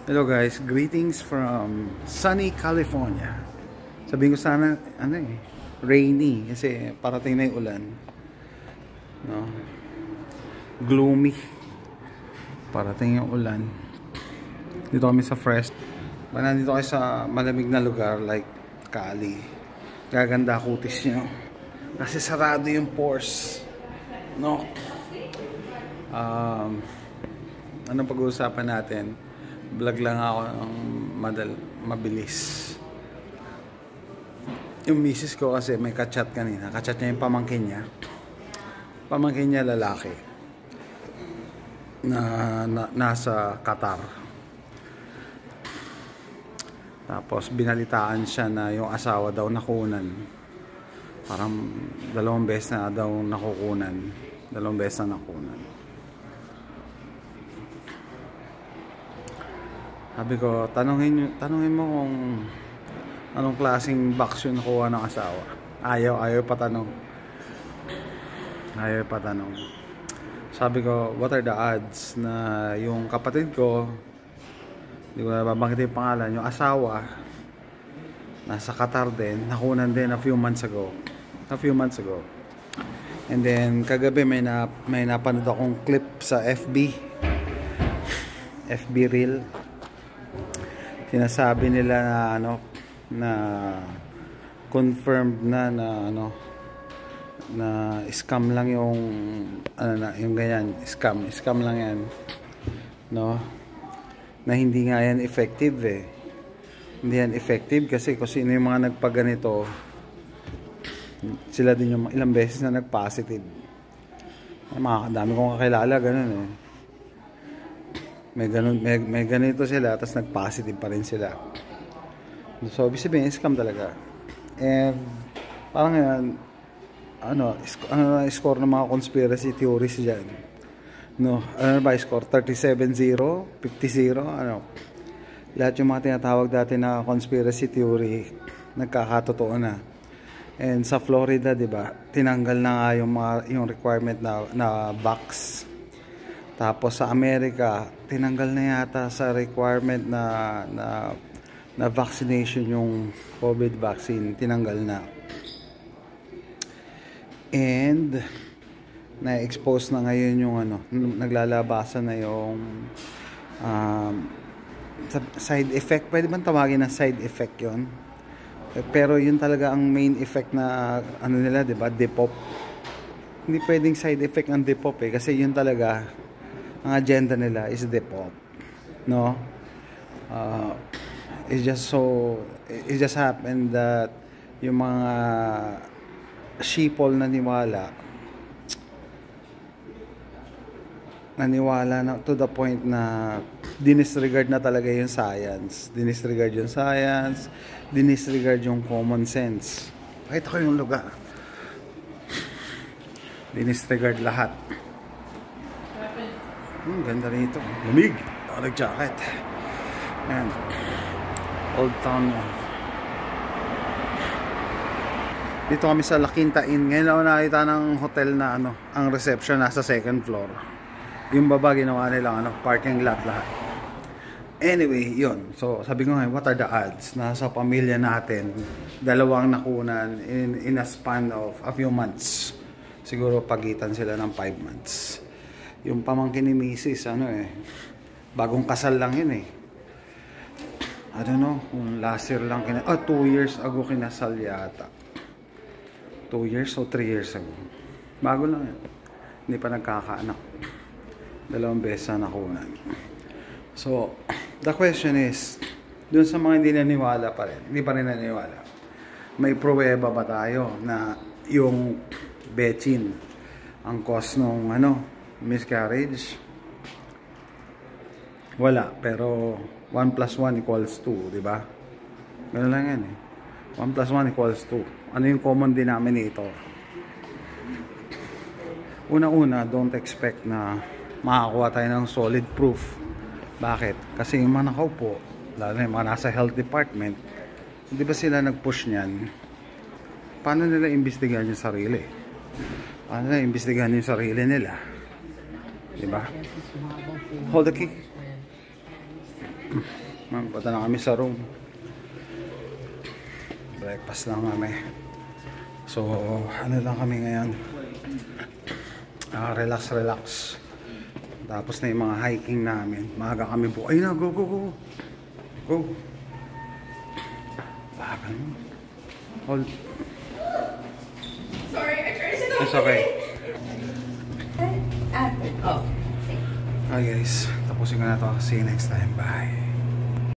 Hello guys, greetings from sunny California. Sabihin ko sana, rainy kasi parating na yung ulan. No? Gloomy. Parating yung ulan. Dito kami sa fresh. Nandito kayo sa malamig na lugar like Cali. Gaganda kutis nyo. Kasi sarado yung pores. No? Anong pag-uusapan natin? Vlog lang ako ng mabilis. Yung misis ko kasi may kachat kanina. Kachat niya yung pamangkin niya. Pamangkin niya lalaki. Nasa Qatar. Tapos binalitaan siya na yung asawa daw nakunan. Parang 2 beses na daw nakukunan. 2 beses na nakunan. Sabi ko, tanungin mo kung anong klaseng box yung nakuha ng asawa. Ayaw patanong. Ayaw patanong. Sabi ko, what are the odds na yung kapatid ko, hindi ko na babanggitin yung pangalan, yung asawa, nasa Qatar din, nakunan din a few months ago. And then, kagabi may napanood akong clip sa FB Reel. Sinasabi nila na na confirmed na scam lang yung yung ganyan, scam lang yan, no, na hindi nga yan effective hindi yan effective kasi kung sino yung mga nagpaganito, sila din yung ilang beses na nag-positive. Dami kong kakilala ganun may ganito sila tapos nag-positive pa rin sila. So ibig sabihin scam talaga. And parang yan score ng mga conspiracy theories dyan, no? Ano ba score? 37-0, 50-0, lahat yung mga tinatawag dati na conspiracy theory nagkakatotoo na. And sa Florida, di ba, tinanggal na nga yung requirement na vax. Tapos sa Amerika, tinanggal na yata sa requirement na vaccination yung COVID vaccine, tinanggal na. And na-expose na ngayon yung naglalabasan na yung side effect. Pwede bang tawagin na side effect yon? Pero yun talaga ang main effect na nila, di ba? Depop. Hindi pwedeng side effect ng Depop kasi yun talaga ang agenda nila is Depop, no? It just happened that yung mga sheeple naniwala na to the point na dinisregard na talaga yung science, dinisregard yung common sense. Pakita ko yung lugar, dinisregard lahat. Ganda rito, lumig, nag-jacket. And Old Town. Dito kami sa La Quinta Inn. Ngayon ako nakita ng hotel na ang reception nasa 2nd floor. Yung baba ginawa nilang parking lot lahat. Anyway, yun. So sabi ko ngayon, what are the odds na sa pamilya natin 2 nakunan in a span of a few months. Siguro pagitan sila ng 5 months. Yung pamangkin ni Mrs. Bagong kasal lang yun I don't know kung last year lang 2 years ago kinasal yata. 2 years o 3 years ago. Bago lang yun. Hindi pa nagkakaanak. 2 beses na nakunan. So, the question is, dun sa mga hindi naniwala pa rin, hindi pa rin naniwala, may pruweba ba tayo na yung bechin ang cause nung miscarriage? Wala, pero 1 + 1 = 2, di ba? Ganun lang yan 1 + 1 = 2. Ano yung common denominator? Una-una, don't expect na makakuha tayo ng solid proof. Bakit? Kasi yung mga nakaupo, lalo na yung mga nasa health department, di ba sila nag-push niyan? Paano nila imbestigahan yung sarili? Paano nila imbestigahan yung sarili nila? Diba? Hold the key. Punta na kami sa room. Breakfast lang kami. So, ano lang kami ngayon? Relax. Tapos na yung mga hiking namin. Maaga kami po. Ayun na, go. Go. Bagal mo. Hold. Sorry, I tried to sit It's okay. Oh. Hi guys. Tapusin ko na to. See you next time. Bye.